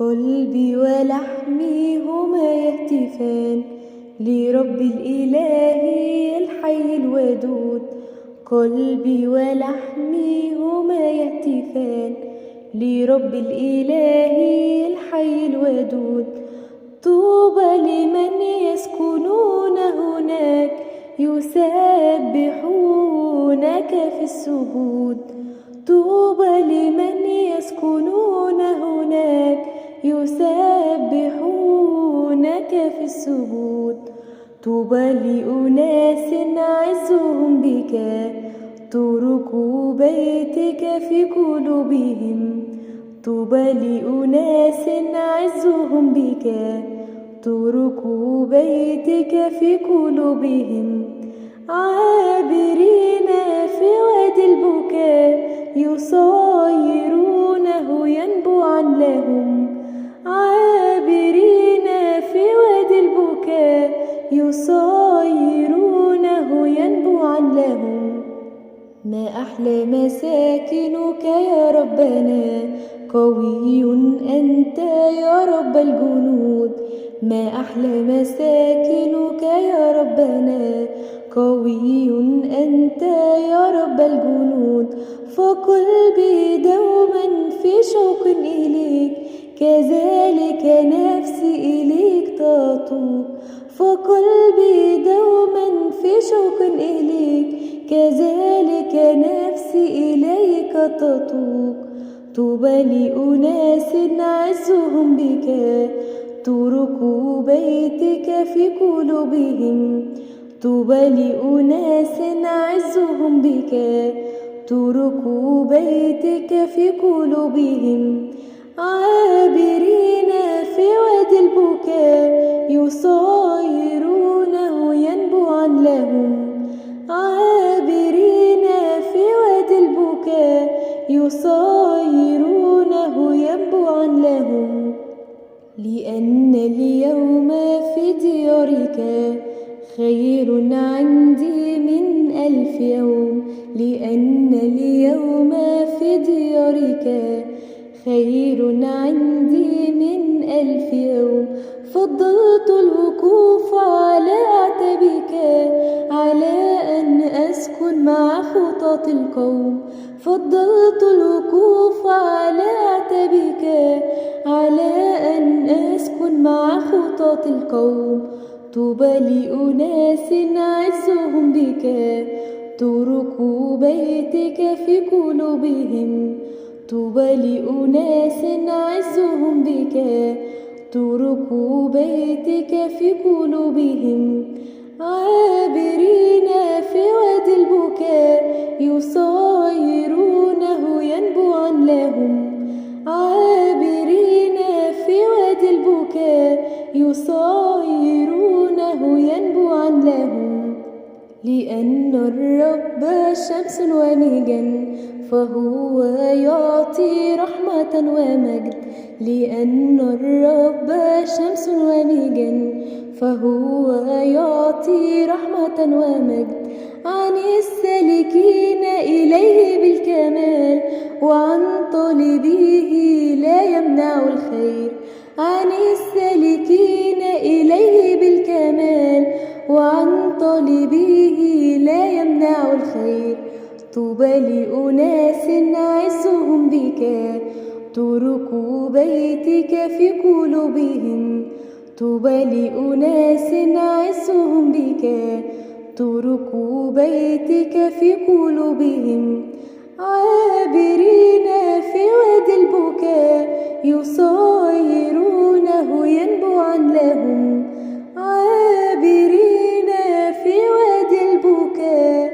قلبي ولحمي هما يهتفان لرب الإله الحي الودود. قلبي ولحمي هما يهتفان لرب الإله الحي الودود. طوبى لمن يسكنون هناك يسبحونك في السجود. طوبى لمن يسكنون هناك يسبحونك في السجود. طوبى لأناس عزهم بك تركوا بيتك في قلوبهم. طوبى لأناس عزهم بك تركوا بيتك في قلوبهم. عابرين في وادي البكاء يصيرونه ينبوعا لهم. عابرين في وادي البكاء يصيرونه ينبوعا لهم. ما أحلى مساكنك يا ربنا، قوي أنت يا رب الجنود. ما أحلى مساكنك يا ربنا، قوي أنت يا رب الجنود. فقلبي دوما في شوق إليك، كذلك نفسي إليك تطوب. فقلبي دوما في شوق إليك، كذلك نفسي إليك تطوب. طوبى لأناس عزهم بك تركوا بيتك في قلوبهم. طوبى لأناس عزهم بك تركوا بيتك في قلوبهم. عابرين في وادي البكاء يصيرونه ينبوعا لهم. عابرين في وادي البكاء يصيرونه ينبوعا لهم. لأن اليوم في ديارك خير عندي من 1000 يوم. لأن اليوم في ديارك خير عندي من 1000 يوم. فضلت الوقوف على عتبك على أن أسكن مع خطاة القوم. فضلت الوقوف على عتبك على أن أسكن مع خطاة القوم. طوبى لأناس عزهم بك تركوا بيتك في قلوبهم. طوبى لأناس عزهم بك تركوا بيتك في قلوبهم. عابرين في وادي البكاء يصيرونه ينبوعا لهم. عابرين في وادي البكاء يصيرونه ينبوعا لهم. لأن الرب شمس ومجد فهو يعطي رحمة ومجد. لأن الرب شمس ومجد فهو يعطي رحمة ومجد. عن السالكين إليه بالكمال وعن طالبيه لا يمنع الخير. عن السالكين إليه بالكمال وعن طالبيه لا يمنع الخير. طوبى لأناس عزهم بك تركوا بيتك في قلوبهم. طوبى لأناس عزهم بك تركوا بيتك في قلوبهم. عابرين في وادي البكاء يصيرونه ينبوعا لهم. عابرين في وادي البكاء